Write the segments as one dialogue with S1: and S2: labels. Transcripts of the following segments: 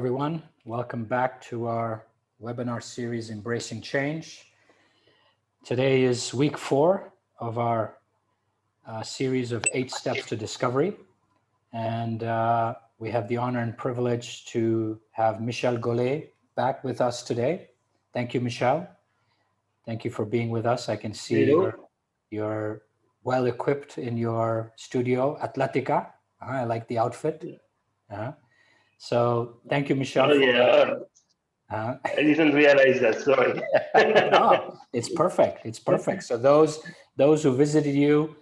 S1: everyone. Welcome back to our webinar series, Embracing Change. Today is week 4 of our series of 8 steps to discovery. And we have the honor and privilege to have Michel Golay back with us today. Thank you, Michel. Thank you for being with us. I can see you're well equipped in your studio, Atletica. I like the outfit. So thank you, Michel.
S2: I didn't realize that, sorry.
S1: No, it's perfect. It's perfect. So those who visited you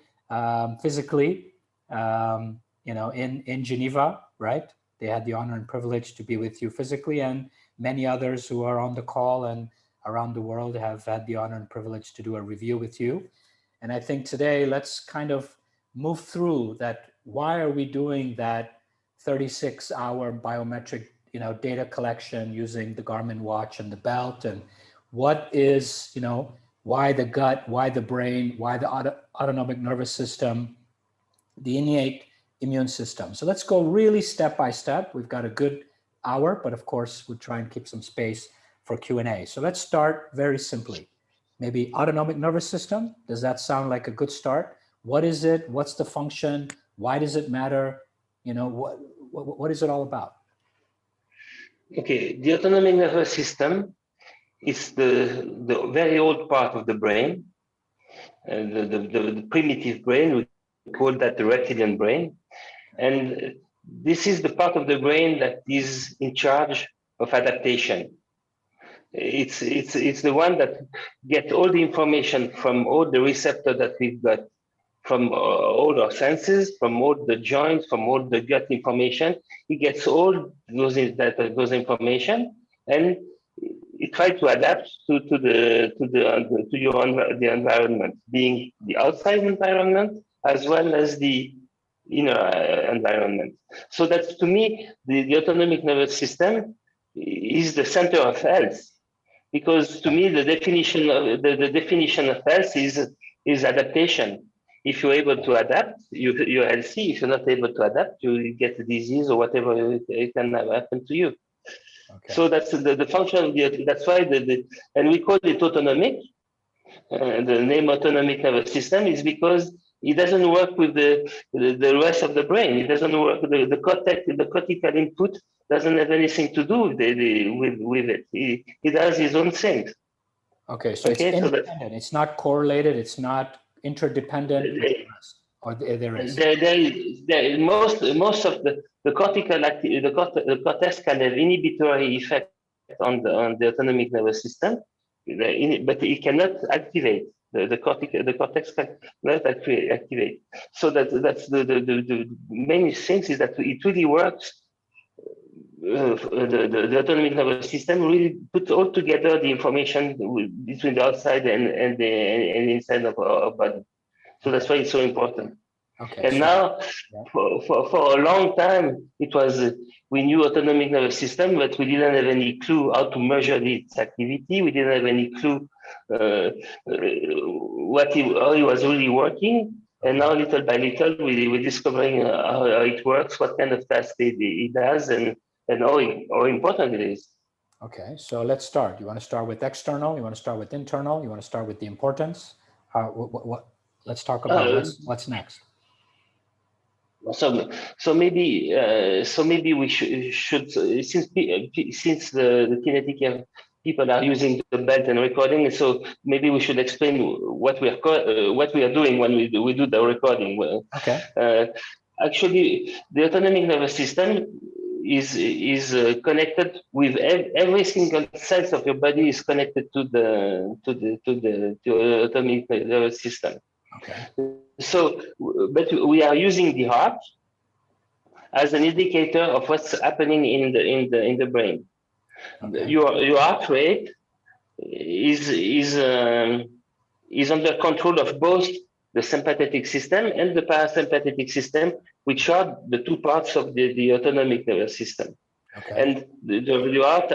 S1: physically, in Geneva, right? They had the honor and privilege to be with you physically, and many others who are on the call and around the world have had the honor and privilege to do a review with you. And I think today, let's kind of move through that. Why are we doing that 36-hour biometric data collection using the Garmin watch and the belt, and what is, why the gut, why the brain, why the autonomic nervous system, the innate immune system. So let's go really step by step. We've got a good hour, but of course we'll try and keep some space for Q&A. So let's start very simply. Maybe autonomic nervous system. Does that sound like a good start? What is it? What's the function? Why does it matter? What is it all about?
S2: Okay, the autonomic nervous system is the very old part of the brain, the primitive brain. We call that the reptilian brain. And this is the part of the brain that is in charge of adaptation. It's the one that gets all the information from all the receptors that we've got, from all our senses, from all the joints, from all the gut information. It gets all those information, and it tries to adapt to the environment, being the outside environment as well as the inner environment. So that's, to me, the autonomic nervous system is the center of health, because to me the definition of health is adaptation. If you're able to adapt, you're healthy. If you're not able to adapt, you get a disease or whatever it can happen to you. Okay. So that's the function of that's why and we call it autonomic. The name autonomic nervous system is because it doesn't work with the rest of the brain. It doesn't work. The cortical input doesn't have anything to do with it. He does his own thing.
S1: Okay, so it's independent. It's not correlated. It's not interdependent, or there is?
S2: Most of the cortical the cortex can have inhibitory effect on the autonomic nervous system, but it cannot activate. The cortex cannot activate. So that's the main thing is that it really works. The autonomic nervous system really puts all together the information between the outside and the inside of our body. So that's why it's so important. Okay. And now, for a long time, we knew autonomic nervous system, but we didn't have any clue how to measure its activity. We didn't have any clue how it was really working. And now, little by little, we're discovering how it works, what kind of tasks it does, and how important it is.
S1: Okay, so let's start. You want to start with external? You want to start with internal? You want to start with the importance? Let's talk about what's next.
S2: So maybe we should since the kinetic people are using the belt and recording, so maybe we should explain what we are doing when we do the recording.
S1: Okay.
S2: Actually, the autonomic nervous system is connected with every single cell of your body is connected to the autonomic nervous system.
S1: Okay.
S2: So, but we are using the heart as an indicator of what's happening in the brain. Okay. Your heart rate is under control of both the sympathetic system and the parasympathetic system, which are the two parts of the autonomic nervous system. Okay. And the heart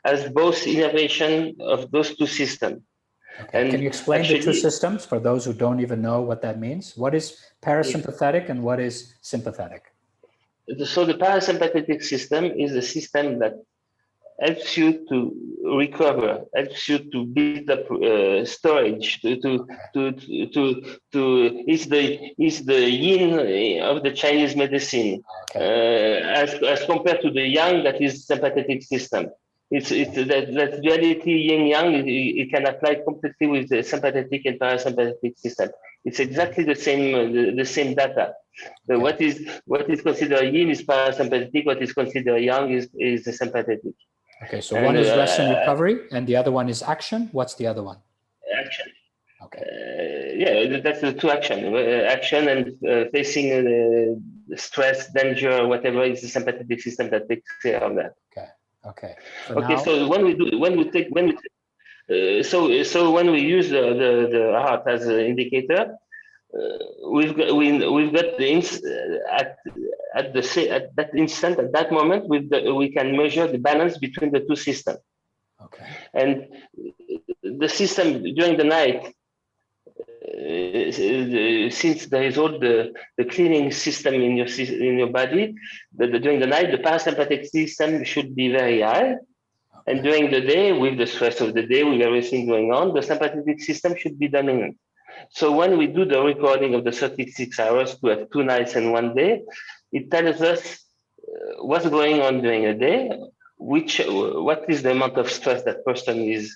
S2: has both innervation of those two systems.
S1: Okay. And can you explain the two systems for those who don't even know what that means? What is parasympathetic and what is sympathetic?
S2: So the parasympathetic system is a system that helps you to recover, helps you to build up storage, is the yin of the Chinese medicine, as compared to the yang that is sympathetic system. It's that duality yin yang. It can apply completely with the sympathetic and parasympathetic system. It's exactly the same data. What is considered yin is parasympathetic. What is considered yang is the sympathetic.
S1: Okay, so one is rest and recovery, and the other one is action. What's the other one?
S2: Action.
S1: Okay.
S2: Yeah, that's the two action. Action and facing stress, danger, whatever is the sympathetic system that takes care of that.
S1: Okay. Okay.
S2: So when we use the heart as an indicator, we've got at that instant, at that moment, we can measure the balance between the two systems.
S1: Okay.
S2: And the system during the night, since there is all the cleaning system in your body, during the night, the parasympathetic system should be very high. Okay. And during the day, with the stress of the day, with everything going on, the sympathetic system should be dominant. So when we do the recording of the 36 hours to have 2 nights and 1 day, it tells us what's going on during a day, what is the amount of stress that person is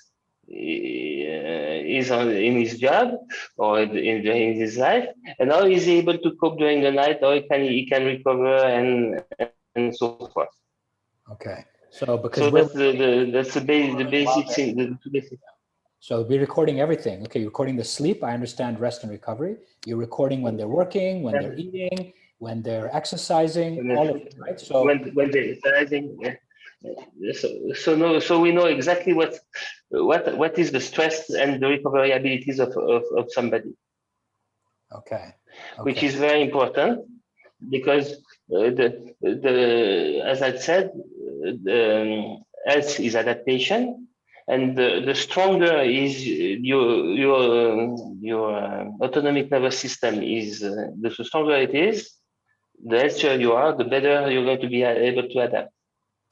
S2: on in his job or in his life, and how is he able to cope during the night, or he can recover and so forth.
S1: Okay, so because
S2: that's the basic thing. The basic.
S1: So we're recording everything. Okay, you're recording the sleep. I understand rest and recovery. You're recording when they're working, when they're eating, when they're exercising, all of it, right? So
S2: when they're exercising, yeah. So we know exactly what is the stress and the recovery abilities of somebody.
S1: Okay.
S2: Which is very important, because as I said, health is adaptation. And the stronger is your autonomic nervous system is, the stronger it is, the healthier you are, the better you're going to be able to adapt.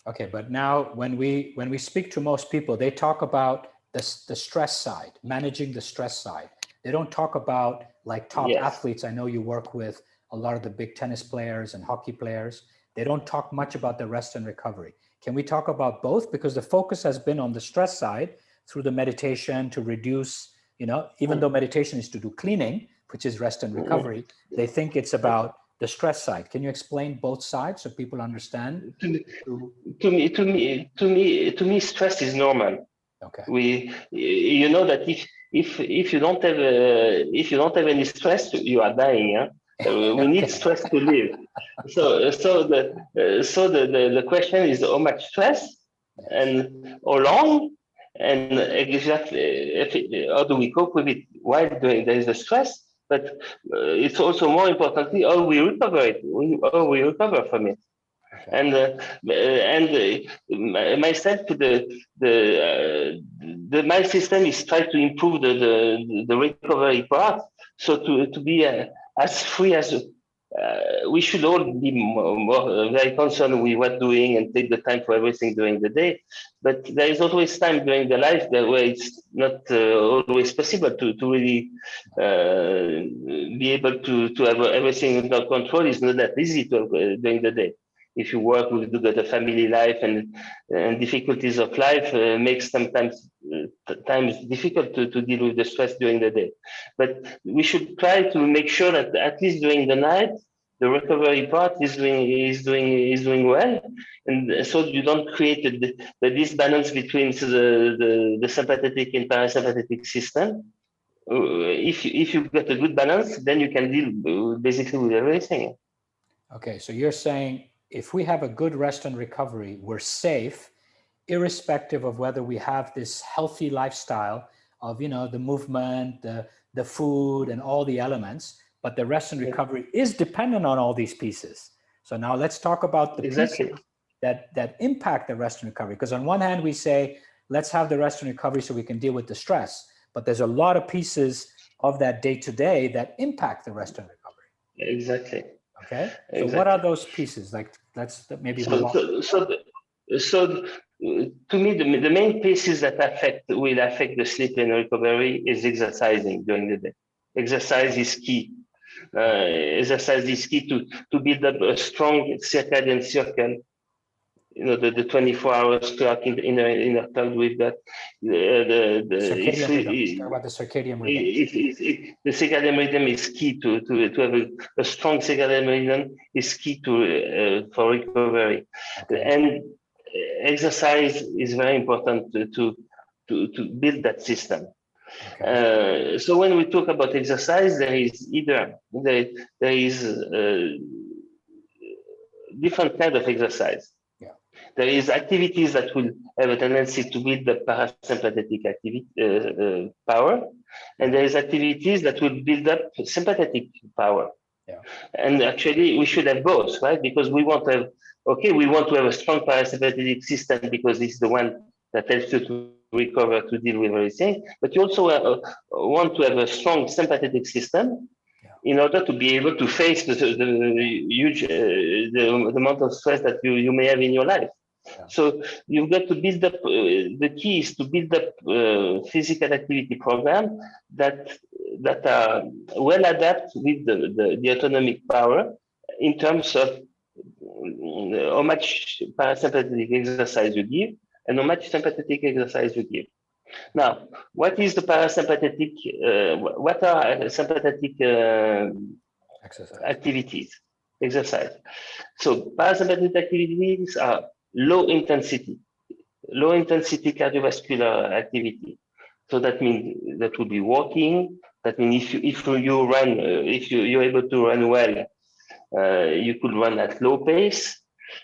S1: Okay, but now when we speak to most people, they talk about the stress side, managing the stress side. They don't talk about like top athletes. I know you work with a lot of the big tennis players and hockey players. They don't talk much about the rest and recovery. Can we talk about both? Because the focus has been on the stress side through the meditation to reduce, even though meditation is to do cleaning, which is rest and recovery, they think it's about the stress side. Can you explain both sides so people understand?
S2: To me, stress is normal.
S1: Okay.
S2: You know that if you don't have any stress, you are dying. Yeah? We need stress to live. So the question is how much stress and how long, and exactly how do we cope with it while there is the stress. But it's also more importantly how we recover it, how we recover from it. And myself, my system is try to improve the recovery part, so to be as free as we should all be more very concerned with what doing and take the time for everything during the day. But there is always time during the life where it's not always possible to really be able to have everything under control. It's not that easy during the day. If you work with the family life and difficulties of life, makes sometimes times difficult to deal with the stress during the day. But we should try to make sure that at least during the night, the recovery part is doing well, and so you don't create the disbalance between the sympathetic and parasympathetic system. If you've got a good balance, then you can deal basically with everything.
S1: Okay, so you're saying if we have a good rest and recovery, we're safe, irrespective of whether we have this healthy lifestyle of, the movement, the food, and all the elements, but the rest and recovery is dependent on all these pieces. So now let's talk about the pieces that impact the rest and recovery. Because on one hand, we say, let's have the rest and recovery so we can deal with the stress. But there's a lot of pieces of that day-to-day that impact the rest and recovery.
S2: Exactly.
S1: Okay. So
S2: Exactly.
S1: what are those pieces? Like, let's maybe move on.
S2: So to me, the main pieces that will affect the sleep and recovery is exercising during the day. Exercise is key. Exercise is key to build up a strong circadian circle. You know, the 24 hours clock in the cloud we've got.
S1: Circadian rhythm. Talk about the circadian rhythm.
S2: The circadian rhythm is key to have a strong circadian rhythm is key for recovery.
S1: Okay.
S2: And exercise is very important to build that system.
S1: Okay.
S2: So when we talk about exercise, there is different kind of exercise.
S1: Yeah.
S2: There is activities that will have a tendency to build the parasympathetic activity power, and there is activities that will build up sympathetic power.
S1: Yeah.
S2: And actually, we should have both, right? Because we want to have a strong parasympathetic system because it's the one that helps you to recover, to deal with everything. But you also want to have a strong sympathetic system in order to be able to face the huge the amount of stress that you may have in your life. Yeah. So you've got to build up. The key is to build up physical activity program that are well adapted with the autonomic power in terms of how much parasympathetic exercise you give and how much sympathetic exercise you give. Now, what is the parasympathetic? What are sympathetic activities? Exercise. So parasympathetic activities are low intensity cardiovascular activity. So that means that would be walking. That means if you run, if you're able to run well, you could run at low pace.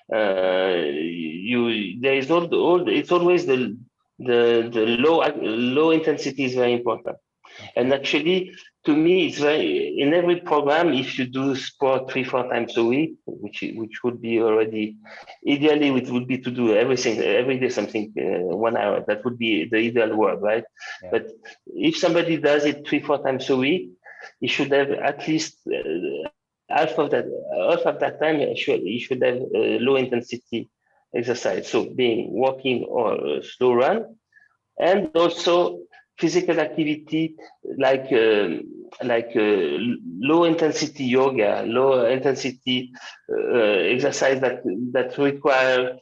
S2: There is it's always the low intensity is very important. Okay. And actually, to me, it's very in every program. If you do sport 3-4 times a week, which would be already ideally, it would be to do everything every day, something 1 hour. That would be the ideal world, right? Yeah. But if somebody does it 3-4 times a week, he should have at least half of that time. He should have low intensity exercise. So being walking or slow run, and also physical activity like low intensity yoga, low intensity exercise that require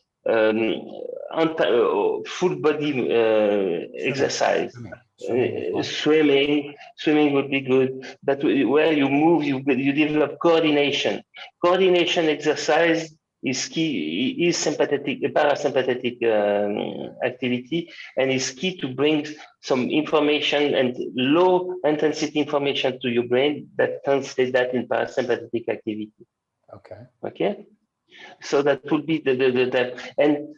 S2: full body exercise. Swimming would be good. That where you move, you develop coordination. Coordination exercise is key, is parasympathetic activity, and is key to bring some information and low intensity information to your brain that translate that in parasympathetic activity.
S1: Okay.
S2: Okay. So that would be the and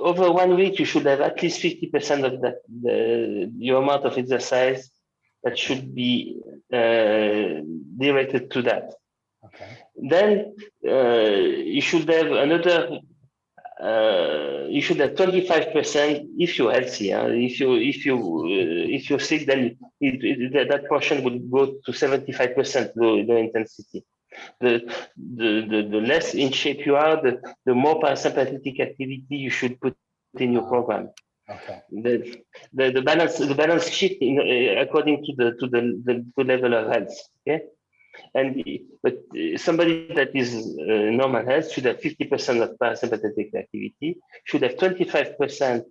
S2: over 1 week you should have at least 50% of your amount of exercise that should be directed to that. Okay. Then you should have another. You should have 25% if you're healthy. If you're sick, then that portion would go to 75% low intensity. The less in shape you are, the more parasympathetic activity you should put in your program. Okay. The balance shift according to the level of health. Okay. But somebody that is normal health should have 50% of parasympathetic activity, should have 25%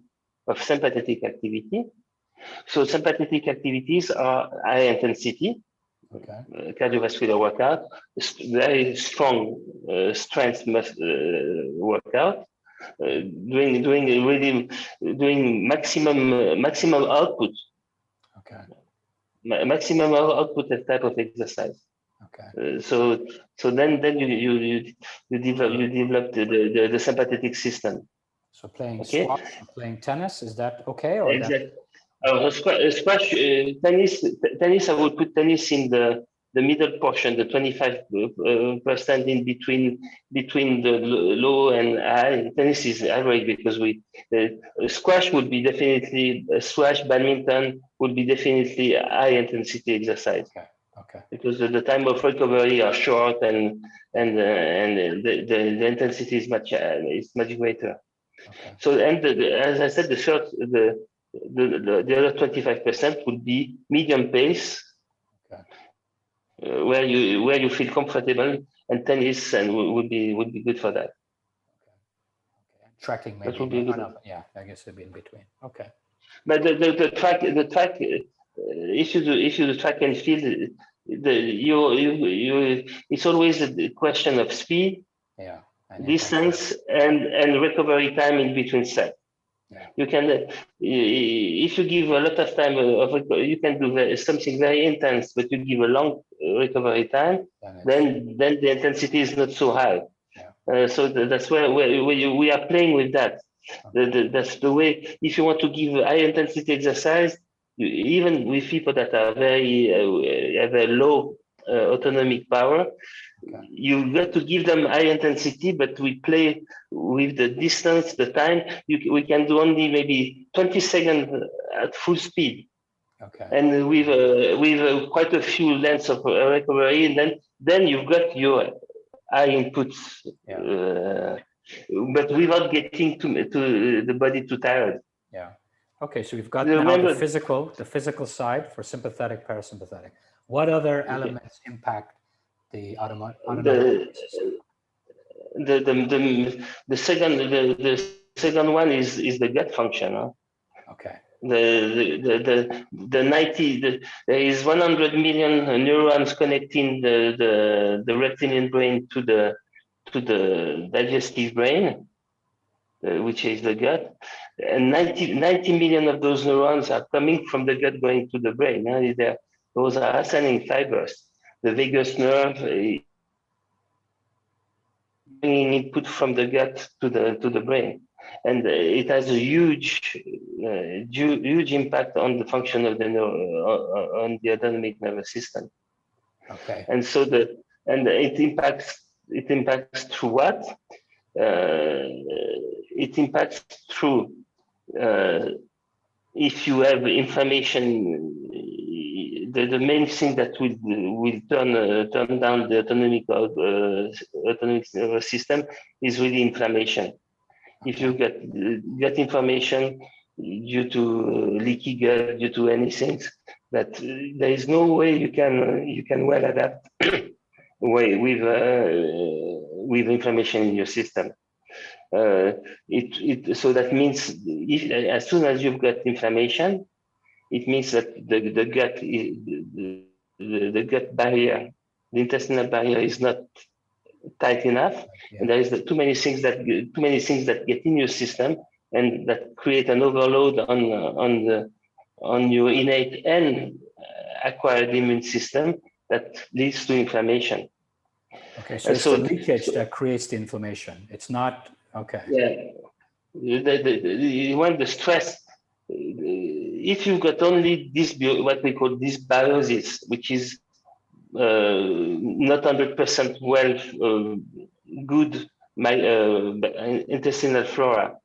S2: of sympathetic activity. So sympathetic activities are high intensity, okay, cardiovascular workout, very strong strength workout, doing maximum output. Okay. Maximum output type of exercise. Okay. So then you develop the sympathetic system.
S1: So playing squash, playing tennis, is that okay? Or
S2: exactly. Squash, tennis. I would put tennis in the middle portion, the 25% in between the low and high. Tennis is average because squash would be definitely squash. Badminton would be definitely high intensity exercise.
S1: Okay. Okay.
S2: Because the time of recovery are short, and the intensity is much greater.
S1: Okay.
S2: So, and as I said, the other 25% would be medium pace,
S1: Okay.
S2: where you feel comfortable, and tennis and would be good for that.
S1: Okay. Okay. Trekking
S2: That
S1: maybe.
S2: would be good.
S1: Yeah, I guess it'd be in between. Okay.
S2: But the track, if you do track and field, it's always a question of speed,
S1: Yeah. And
S2: distance, and recovery time in between sets.
S1: yeah.
S2: You can, if you give a lot of time you can do something very intense, but you give a long recovery time, then the intensity is not so high.
S1: Yeah.
S2: So that's where we are playing with that. That's the way. If you want to give high intensity exercise, even with people that are have a low autonomic power,
S1: Okay.
S2: you got to give them high intensity, but we play with the distance, the time. We can do only maybe 20 seconds at full speed.
S1: Okay.
S2: And with quite a few lengths of recovery, and then you've got your high inputs, but without getting to the body too tired.
S1: Yeah. Okay. So we've got now
S2: Remember,
S1: the physical side for sympathetic, parasympathetic. What other elements impact the autonomic system?
S2: the second one is the gut function. Huh?
S1: Okay.
S2: There is 100 million neurons connecting the reptilian brain to the digestive brain, which is the gut, and 90 million of those neurons are coming from the gut going to the brain. Those are ascending fibers. The vagus nerve bringing input from the gut to the brain, and it has a huge impact on the function of on the autonomic nervous system.
S1: Okay.
S2: And so it impacts through what? It impacts through if you have inflammation. The main thing that will turn down the autonomic nervous system is really inflammation. Okay. If you get inflammation due to leaky gut, due to anything, that there is no way you can well adapt with inflammation in your system. So that means as soon as you've got inflammation, it means that the gut barrier, the intestinal barrier, is not tight enough, and there is too many things that get in your system, and that create an overload on your innate and acquired immune system that leads to inflammation.
S1: Okay, so it's the leakage that creates the inflammation. It's not okay.
S2: Yeah, when the stress. If you've got only this, what we call dysbiosis, which is not 100% well, good intestinal flora,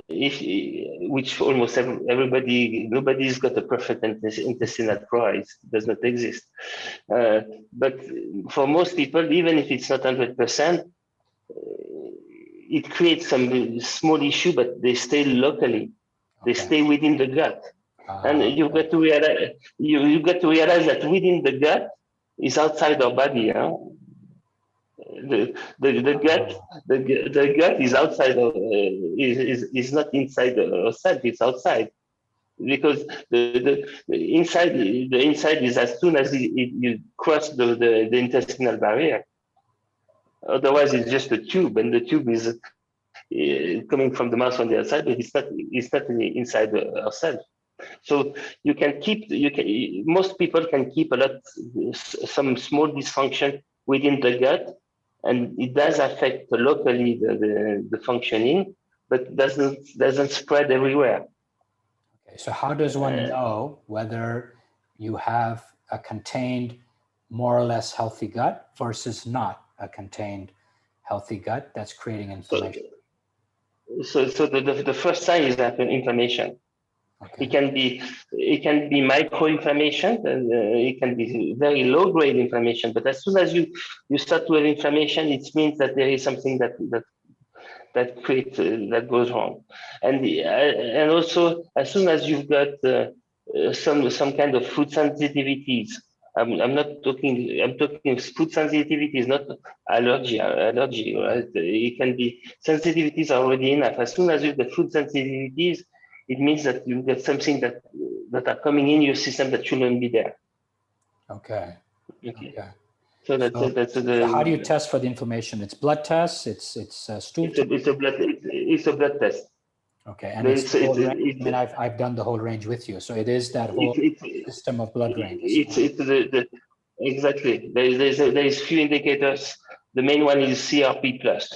S2: which almost nobody's got a perfect intestinal flora. It does not exist. But for most people, even if it's not 100%, it creates some small issue, but they stay locally. They stay within the gut. And you've got to realize, you got to realize that within the gut is outside our body. Huh? The gut is outside of, is not inside ourselves, it's outside. Because the inside is as soon as you cross the intestinal barrier. Otherwise, it's just a tube, and the tube is coming from the mouth on the outside, but it's not inside ourselves. So most people can keep some small dysfunction within the gut, and it does affect locally the functioning, but doesn't spread everywhere.
S1: Okay, so how does one know whether you have a contained, more or less healthy gut versus not a contained healthy gut that's creating inflammation?
S2: So the first sign is that inflammation.
S1: Okay.
S2: It can be micro-inflammation, and it can be very low-grade inflammation. But as soon as you start to have inflammation, it means that there is something that goes wrong. And also, as soon as you've got some kind of food sensitivities, I'm not talking. I'm talking food sensitivities, not allergy. Allergy, right? It can be sensitivities are already enough. As soon as you get food sensitivities, it means that you get something that are coming in your system that shouldn't be there.
S1: Okay.
S2: Okay.
S1: Okay.
S2: So that's
S1: so how do you test for the inflammation? It's blood tests. It's stool.
S2: It's a blood test.
S1: Okay, and it's the whole range. I mean, I've done the whole range with you, so it is that whole system of blood ranges.
S2: Exactly. There is few indicators. The main one is CRP plus.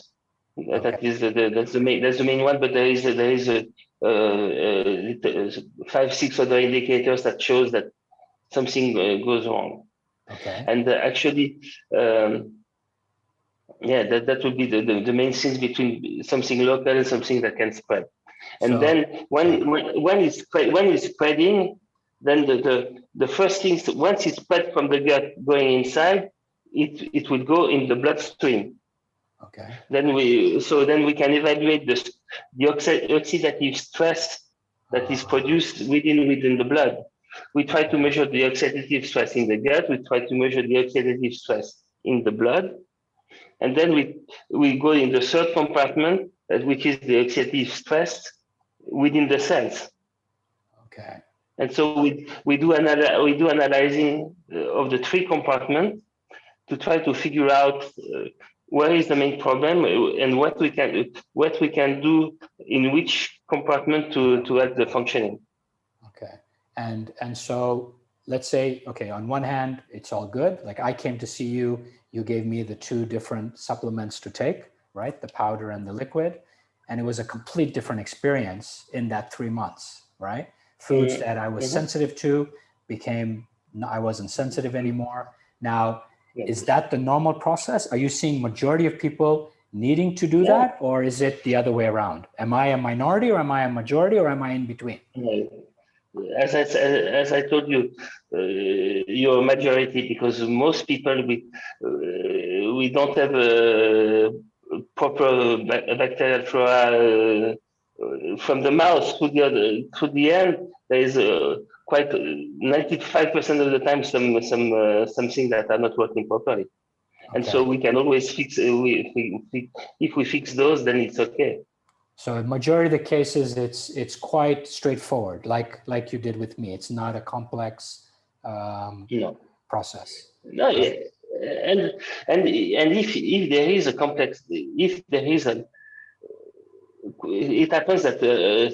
S2: Okay. That's the main one. But there is 5-6 other indicators that shows that something goes wrong.
S1: Okay.
S2: And actually, that would be the main things between something local and something that can spread. And then when it's spreading, then the first things, once it's spread from the gut going inside, it will go in the bloodstream.
S1: Okay.
S2: Then we can evaluate the oxidative stress that is produced within the blood. We try to measure the oxidative stress in the gut. We try to measure the oxidative stress in the blood. And then we go in the third compartment, which is the oxidative stress within the cells.
S1: Okay.
S2: And so we do analyzing of the 3 compartments to try to figure out where is the main problem and what we can do in which compartment to help the functioning.
S1: Okay. And so let's say, okay, on one hand, it's all good. Like I came to see you, you gave me the 2 different supplements to take, right? The powder and the liquid. And it was a complete different experience in that 3 months, right? Foods that I was sensitive to I wasn't sensitive anymore. Now, is that the normal process? Are you seeing majority of people needing to do that? Or is it the other way around? Am I a minority or am I a majority or am I in between?
S2: As I told you, you're a majority because most people we don't have a proper bacterial flora from the mouth to the end. There is quite 95% of the time something that are not working properly, and so we can always fix. If we fix those, then it's okay.
S1: So in majority of the cases, it's quite straightforward, like you did with me. It's not a complex process.
S2: No, and if there is a complex, if there is it happens that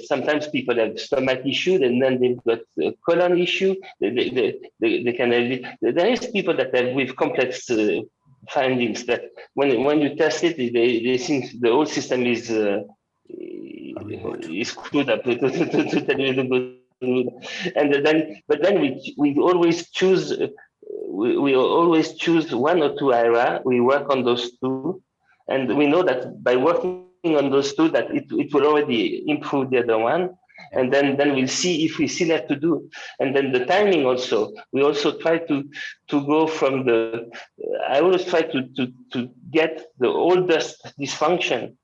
S2: sometimes people have stomach issue and then they've got a colon issue. They can have. There is people that have with complex findings that when you test it, they think the whole system is screwed up to tell you the good. But then we always choose. We always choose 1 or 2 areas. We work on those 2, and we know that by working on those 2, that it will already improve the other one. And then we'll see if we still have to do. And then the timing also. We also try to go from I always try to get the oldest dysfunction.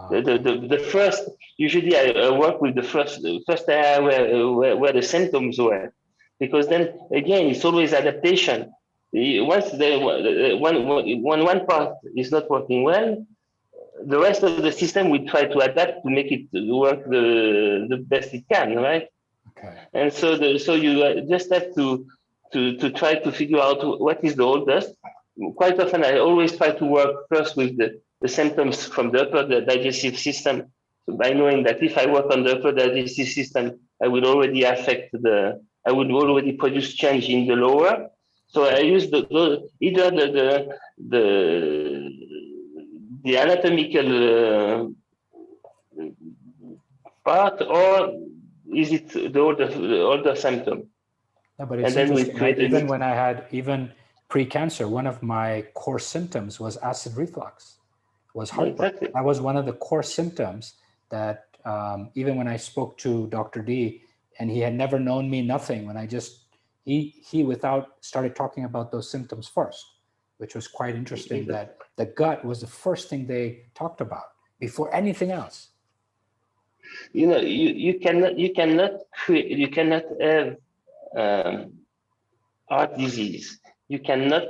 S2: The first, usually I work with the first area where the symptoms were, because then again it's always adaptation. Once one part is not working well, the rest of the system we try to adapt to make it work the best it can, right?
S1: Okay.
S2: And so you just have to try to figure out what is the oldest. Quite often I always try to work first with the symptoms from the upper digestive system, by knowing that if I work on the upper digestive system, I will already I will already produce change in the lower. So I use either the anatomical part, or is it the older symptom?
S1: No, but it's interesting, right? Even when I had pre-cancer, one of my core symptoms was acid reflux, was heartburn.
S2: Exactly.
S1: That was one of the core symptoms that even when I spoke to Dr. D and he had never known me, nothing. When he without started talking about those symptoms first, which was quite interesting, that the gut was the first thing they talked about before anything else.
S2: You cannot have heart disease. You cannot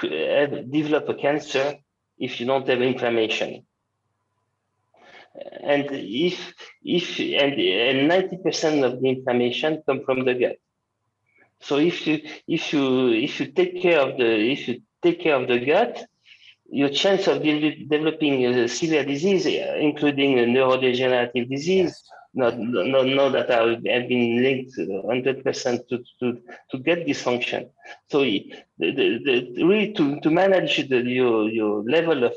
S2: develop a cancer if you don't have inflammation. And if 90% of the inflammation come from the gut. So if you take care of the gut, your chance of developing a severe disease, including a neurodegenerative disease, not that have been linked 100% to gut dysfunction. So really to manage your level of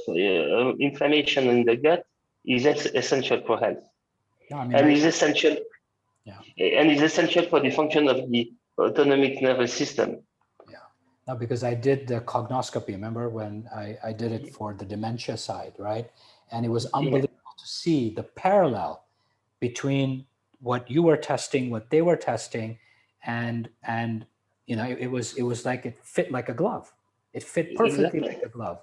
S2: inflammation in the gut is essential for health.
S1: No, I mean,
S2: and is essential. Yeah. And is essential for the function of the autonomic nervous system.
S1: No, because I did the cognoscopy, remember when I did it for the dementia side, right? And it was unbelievable to see the parallel between what you were testing, what they were testing, and it was like it fit like a glove. It fit perfectly like a glove,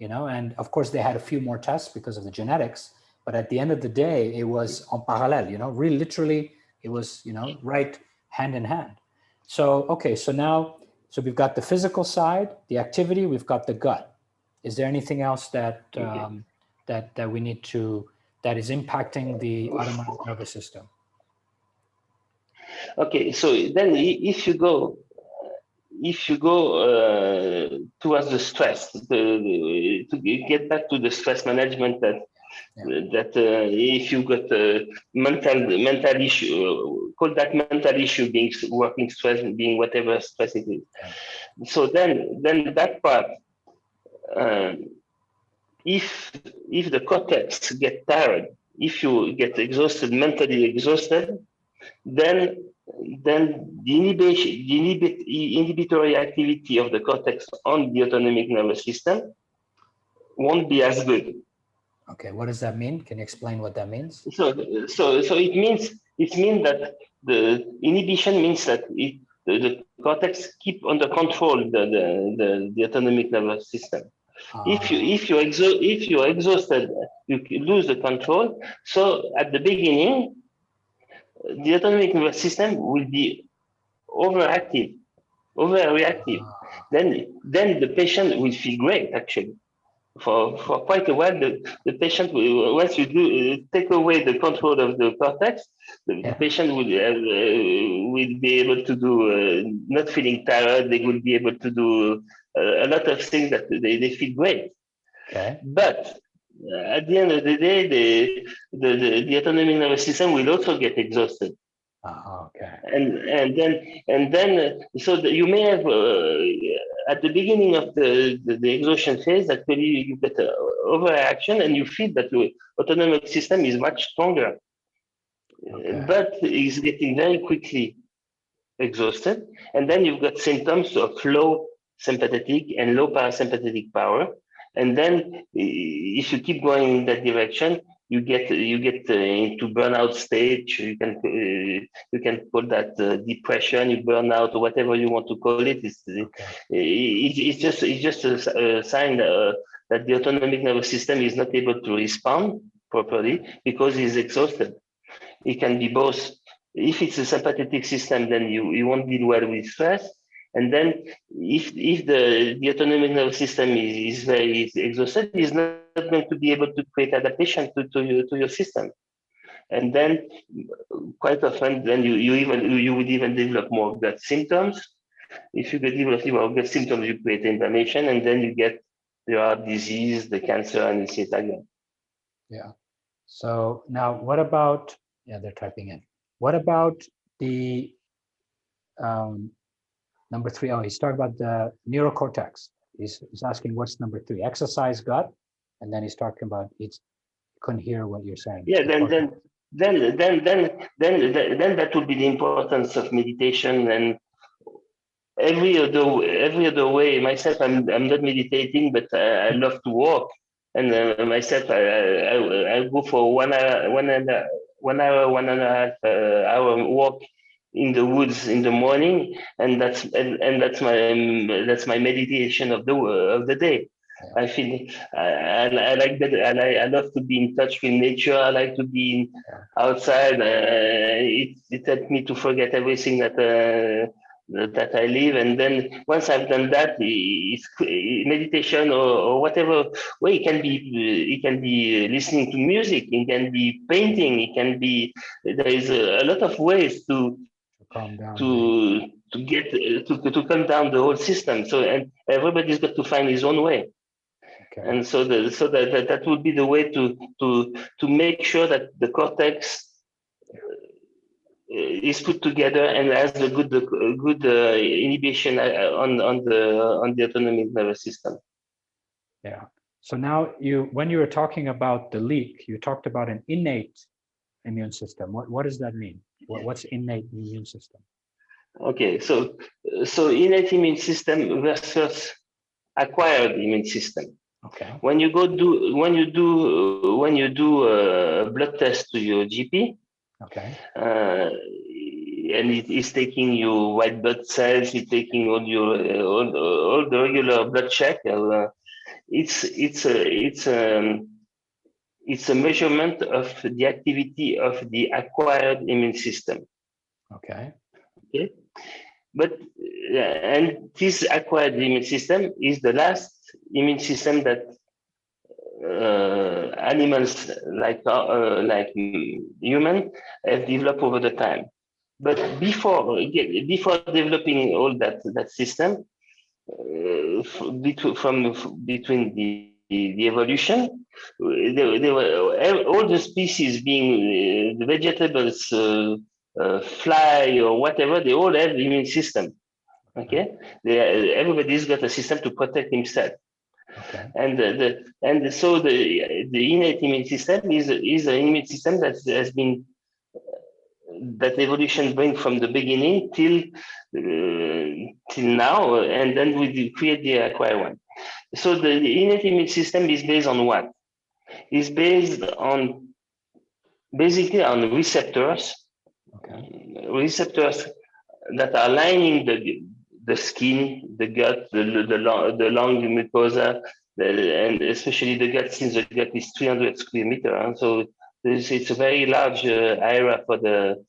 S1: and of course they had a few more tests because of the genetics, but at the end of the day, it was en parallel, really literally, it was, right hand in hand. So, okay, so we've got the physical side, the activity, we've got the gut. Is there anything else that we need to, that is impacting the autonomic nervous system?
S2: Okay, so then if you go towards the stress, to get back to the stress management, that if you got a mental issue, call that mental issue being working stress, being whatever stress it is. So then that part, if the cortex get tired, if you get exhausted, mentally exhausted, then the inhibitory activity of the cortex on the autonomic nervous system won't be as good.
S1: Okay, what does that mean? Can you explain what that means?
S2: So it means that the inhibition means that the cortex keep under control the autonomic nervous system. If you're exhausted, you lose the control. So at the beginning, the autonomic nervous system will be overreactive. Then the patient will feel great, actually. For quite a while, the patient will, once you take away the control of the cortex, the patient will be able to do, not feeling tired, they will be able to do a lot of things that they feel great.
S1: Okay.
S2: But at the end of the day, the autonomic nervous system will also get exhausted.
S1: Okay.
S2: And then so you may have at the beginning of the exhaustion phase, actually you get overreaction and you feel that your autonomic system is much stronger, but it's getting very quickly exhausted. And then you've got symptoms of low sympathetic and low parasympathetic power. And then if you keep going in that direction, you get into burnout stage. You can call that depression, you burn out, or whatever you want to call it. It's just a sign that the autonomic nervous system is not able to respond properly because it's exhausted. It can be both. If it's a sympathetic system, then you won't deal well with stress. And then if the autonomic nervous system is very exhausted, it's not going to be able to create adaptation to your system. And then quite often, then you would even develop more gut symptoms. If you develop more gut symptoms, you create inflammation, and then you get the heart disease, the cancer, and it's again.
S1: Yeah. So now what about, they're typing in. What about the number 3? Oh, he's talking about the neurocortex. He's asking what's number 3? Exercise, gut, and then he's talking about couldn't hear what you're saying.
S2: Yeah, then that would be the importance of meditation. And every other way. Myself, I'm not meditating, but I love to walk. And myself, I go for 1 hour, 1.5 hour walk in the woods in the morning, and that's my meditation of the day. I feel I like that. I love to be in touch with nature. I like to be outside. It helps me to forget everything that I live. And then once I've done that, it's meditation or whatever way. It can be listening to music. It can be painting. It can be. There is a lot of ways to
S1: calm down.
S2: to get to calm down the whole system. So and everybody's got to find his own way.
S1: Okay.
S2: And so that would be the way to make sure that the cortex is put together and has a good inhibition on the autonomic nervous system.
S1: Yeah. So now when you were talking about the leak, you talked about an innate immune system. What does that mean? What's innate immune system?
S2: Okay, so innate immune system versus acquired immune system.
S1: Okay.
S2: When you do a blood test to your GP,
S1: okay,
S2: and it is taking your white blood cells, it's taking all the regular blood check. It's a measurement of the activity of the acquired immune system.
S1: Okay.
S2: Okay. But and this acquired immune system is the last immune system that animals like human have developed over the time. But before developing all that system, between the evolution, there were all the species being the vegetables, fly or whatever, they all have immune system. Okay, everybody's got a system to protect himself.
S1: Okay.
S2: And so the innate immune system is an immune system that has been that evolution brings from the beginning till now, and then we create the acquired one. So the innate immune system is based on what? It's based on basically on receptors, receptors that are lining the skin, the gut, the lung, the mucosa, and especially the gut, since the gut is 300 square meters. So it's a very large area for the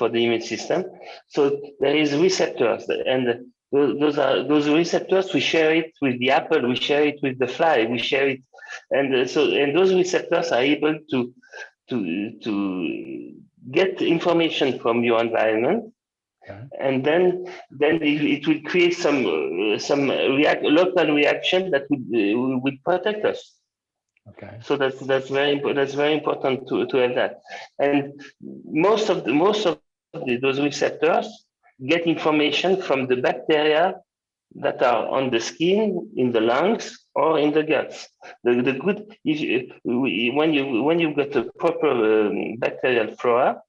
S2: immune system. So there is receptors, and those receptors. We share it with the apple, we share it with the fly, we share it, and those receptors are able to get information from your environment. Okay. And then it will create some local reaction that would protect us. Okay. So that's very important to have that. And most of those receptors get information from the bacteria that are on the skin, in the lungs, or in the guts. The good when you've got a proper bacterial flora,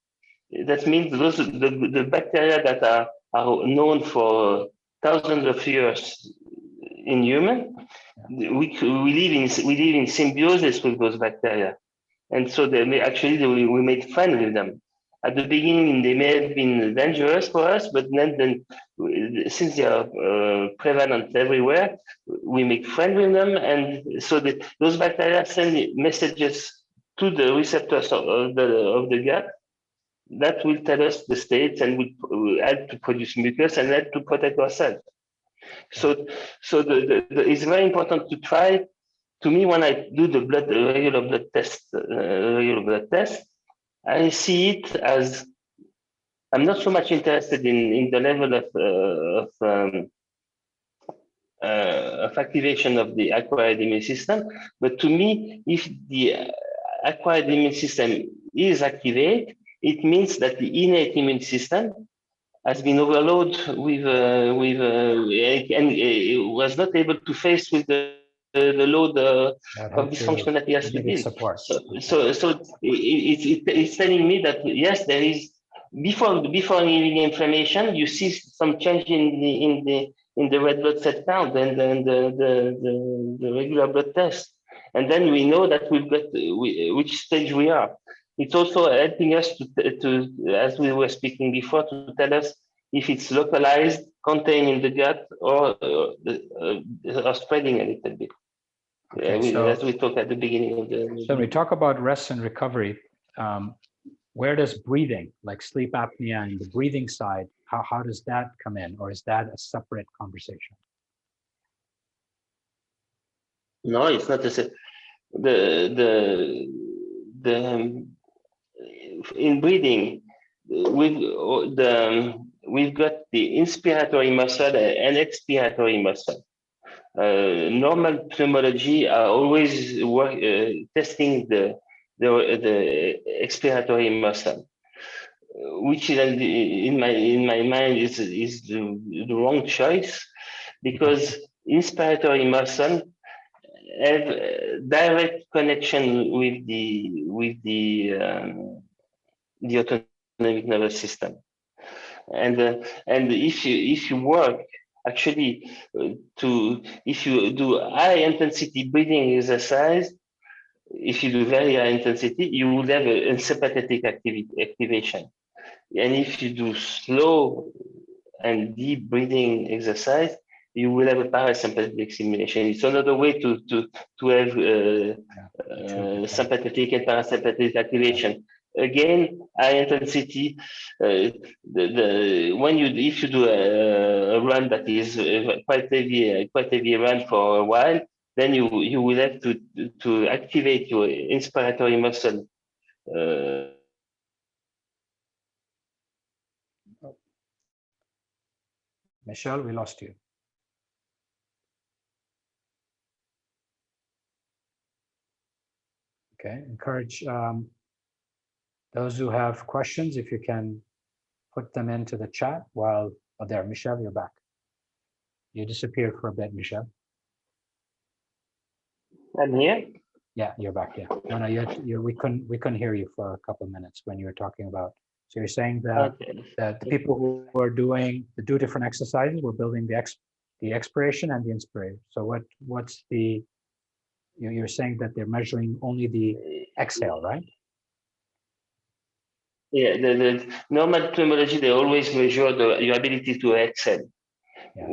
S2: that means the bacteria that are known for thousands of years in human, we live in symbiosis with those bacteria, and so we made friends with them. At the beginning, they may have been dangerous for us, but then since they are prevalent everywhere, we make friends with them, and so those bacteria send messages to the receptors of the gut that will tell us the states and will help to produce mucus and help to protect ourselves. So it's very important to try. To me, when I do the regular blood test, I see it as I'm not so much interested in the level of activation of the acquired immune system, but to me, if the acquired immune system is activated, it means that the innate immune system has been overloaded and was not able to face with the load of dysfunction that he has to deal. So it's telling me that yes, there is before inflammation, you see some change in the red blood cell count and the regular blood test, and then we know that we've got which stage we are. it's also helping us to, as we were speaking before, to tell us if it's localized, contained in the gut, or spreading a little bit.
S1: Okay,
S2: As we talked at the beginning of the.
S1: So when we talk about rest and recovery, where does breathing, like sleep apnea and the breathing side, how does that come in, or is that a separate conversation?
S2: No, it's not the in breathing, we've got the inspiratory muscle and expiratory muscle. Normal pneumology are always testing the expiratory muscle, which is in my mind is the wrong choice, because inspiratory muscle have direct connection with the autonomic nervous system, and if you work actually if you do high intensity breathing exercise, if you do very high intensity, you will have a sympathetic activation, and if you do slow and deep breathing exercise, you will have a parasympathetic stimulation. It's another way to have sympathetic and parasympathetic activation. Again, high intensity. If you do a run that is quite heavy run for a while, then you will have to activate your inspiratory muscle.
S1: Michel, we lost you. Okay, encourage those who have questions, if you can put them into the chat while, oh there, Michel, you're back. You disappeared for a bit, Michel.
S2: I'm here.
S1: Yeah, you're back. Yeah, no, we couldn't hear you for a couple of minutes when you were talking about. So you're saying that that the people who are do different exercises, we're building the expiration and the inspiration. So what's the, you're saying that they're measuring only the exhale, right?
S2: Yeah, the normal pneumology, they always measure your ability to exhale. Yes.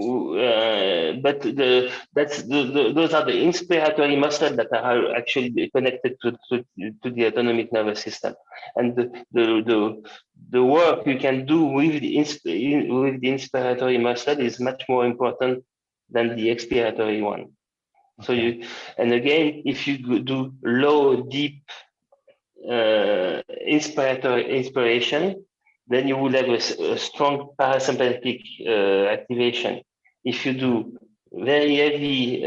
S2: But those are the inspiratory muscles that are actually connected to the autonomic nervous system, and the work you can do with the inspiratory muscle is much more important than the expiratory one. So and again, if you do low, deep inspiration, then you will have a strong parasympathetic activation. If you do very heavy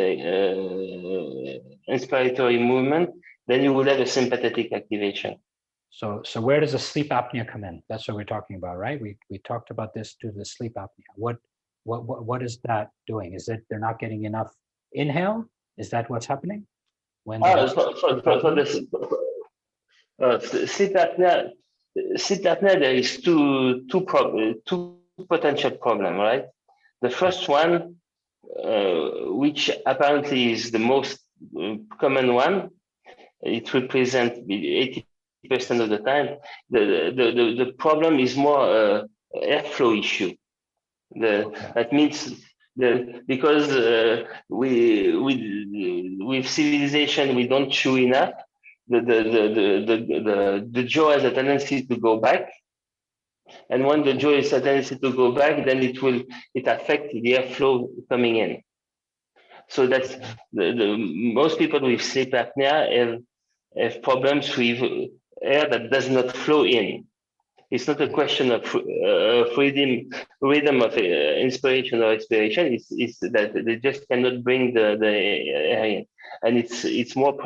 S2: inspiratory movement, then you will have a sympathetic activation.
S1: So where does the sleep apnea come in? That's what we're talking about, right? We talked about this to the sleep apnea. What is that doing? Is it they're not getting enough inhale? Is that what's happening? When
S2: sleep apnea, there is two potential problems, right? The first one, which apparently is the most common one, it represents 80% of the time. The problem is more airflow issue. That means because with civilization we don't chew enough. The jaw has a tendency to go back, and when the jaw has a tendency to go back, then it affects the airflow coming in. So that's most people with sleep apnea have problems with air that does not flow in. It's not a question of rhythm of inspiration or expiration. It's that they just cannot bring the air in, and it's more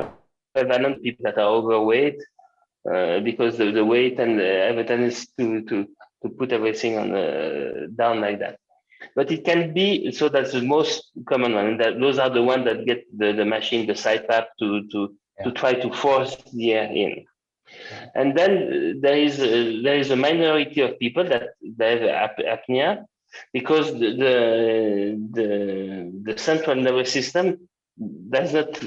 S2: prevalent people that are overweight because the weight and have a tendency to put everything on down like that. But it can be, so that's the most common one. And those are the ones that get the machine, the CPAP, to try to force the air in. And then there is a minority of people that have apnea because the central nervous system does not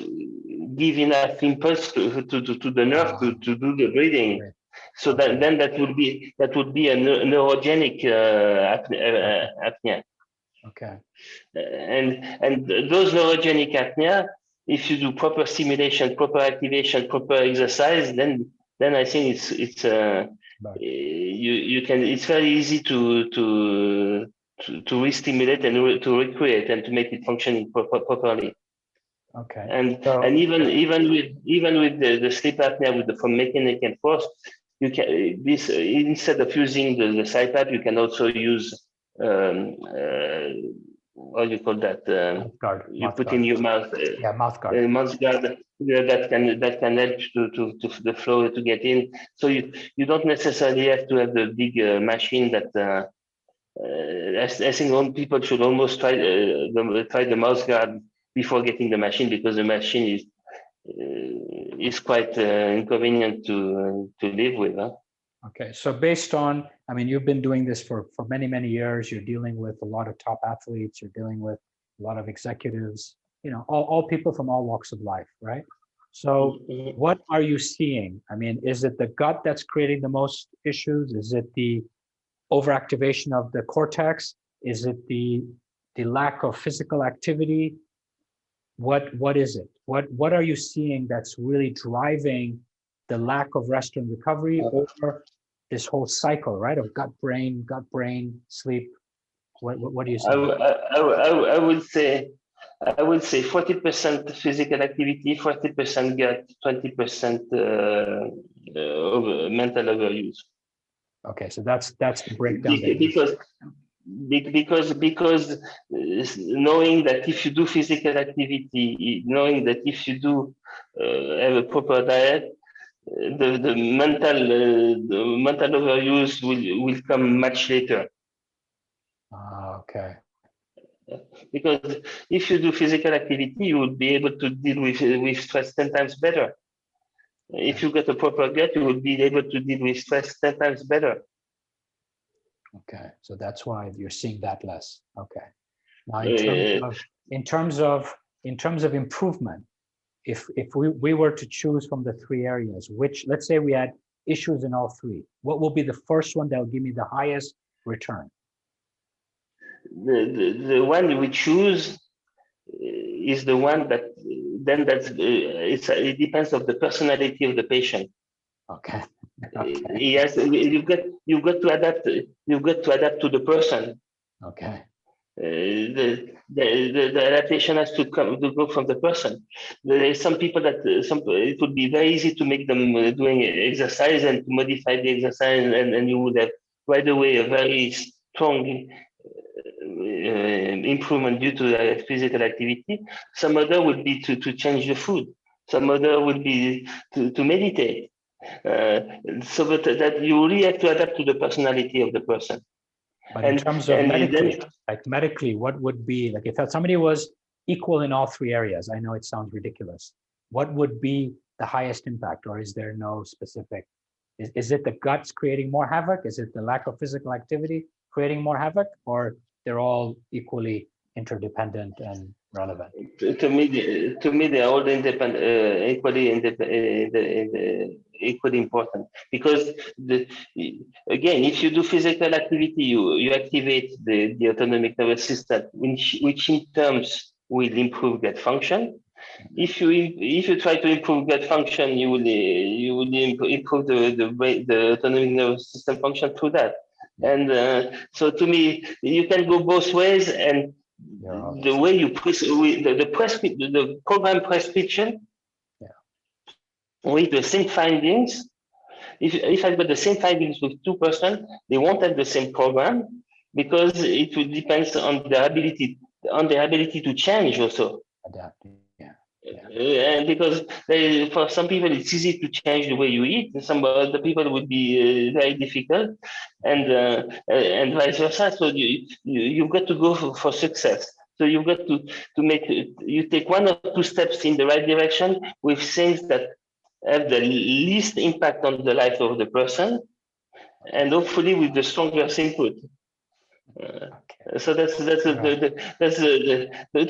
S2: give enough impulse to the nerve to do the breathing. So then that would be a neurogenic apnea.
S1: Okay.
S2: And those neurogenic apnea, if you do proper stimulation, proper activation, proper exercise, then I think it's you can, it's very easy to re-stimulate and to recreate and to make it functioning properly.
S1: Okay.
S2: And even with the sleep apnea with the from mechanic and force, you can this instead of using the CPAP, you can also use what do you call that? You put in your mouth.
S1: Mouth guard.
S2: Mouth guard that can help to the flow to get in. So you don't necessarily have to have the big machine that. I think all people should almost try the mouth guard before getting the machine, because the machine is quite inconvenient to live with. Huh?
S1: Okay, so based on, I mean, you've been doing this for many, many years. You're dealing with a lot of top athletes. You're dealing with a lot of executives, you know, all people from all walks of life, right? So what are you seeing? I mean, is it the gut that's creating the most issues? Is it the overactivation of the cortex? Is it the lack of physical activity? What is it? What are you seeing that's really driving the lack of rest and recovery, or this whole cycle, right, of gut brain, sleep? What do you see?
S2: I would say 40% physical activity, 40% gut, 20% mental overuse.
S1: Okay, so that's the breakdown.
S2: Because knowing that if you do physical activity, knowing that if you do have a proper diet, the mental overuse will come much later.
S1: Okay.
S2: Because if you do physical activity, you will be able to deal with stress 10 times better. If you get a proper gut, you will be able to deal with stress 10 times better.
S1: Okay, so that's why you're seeing that less. Okay. Now, in terms of improvement, if we were to choose from the three areas, which, let's say we had issues in all three, what will be the first one that will give me the highest return?
S2: The one we choose is the one that it depends on the personality of the patient.
S1: Okay.
S2: Yes, you've got to adapt to the person.
S1: Okay.
S2: The adaptation has to go from the person. There are some people that it would be very easy to make them doing exercise and to modify the exercise, and you would have right away a very strong improvement due to physical activity. Some other would be to change the food. Some other would be to meditate. So that you really have to adapt to the personality of the person.
S1: But in terms of medically, what would be, like, if somebody was equal in all three areas, I know it sounds ridiculous, what would be the highest impact, or is there no specific? Is it the guts creating more havoc? Is it the lack of physical activity creating more havoc, or they're all equally interdependent and relevant?
S2: To me, they're all equally important, because again, if you do physical activity, you activate the autonomic nervous system, which in terms will improve gut function. If you try to improve gut function, you will improve the autonomic nervous system function through that. And so to me, you can go both ways, and the way you the program prescription with the same findings. If I've got the same findings with 2%, they won't have the same program, because it will depend on their ability to change also.
S1: Adapting.
S2: And because for some people it's easy to change the way you eat, and some other people would be very difficult, and vice versa. So you've got to go for success. So you've got to you take one or two steps in the right direction with things that have the least impact on the life of the person, and hopefully with the strongest input. So that's to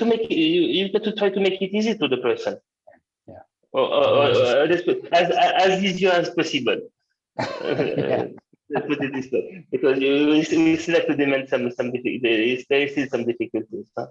S2: make you've got to try to make it easy to the person. Or as easy as possible.
S1: Yeah.
S2: Let's put it this way, because we still have to demand some difficulties. There is still some difficulties. Huh?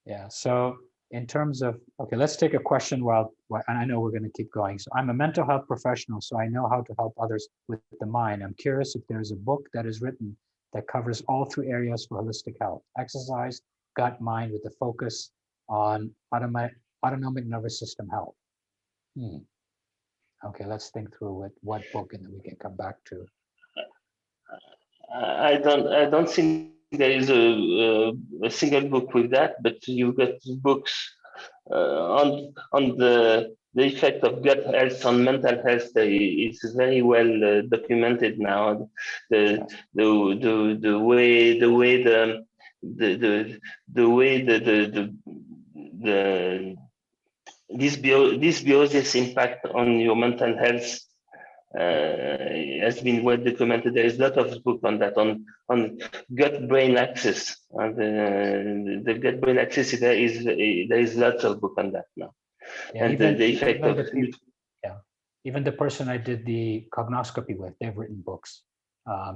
S1: Yeah. So in terms of, okay, let's take a question and I know we're going to keep going. So I'm a mental health professional, so I know how to help others with the mind. I'm curious if there's a book that is written that covers all three areas for holistic health: exercise, gut, mind, with a focus on autonomic nervous system health. Okay, let's think through what book, and then we can come back to.
S2: I don't think there is a single book with that, but you got books on the effect of gut health on mental health. It's very well documented now. The way the way the dysbiosis impact on your mental health has been well documented. There is a lot of book on that, on gut-brain axis. The gut-brain axis, there is lots of book on that now.
S1: Yeah,
S2: And the effect of
S1: yeah, even the person I did the cognoscopy with, they've written books.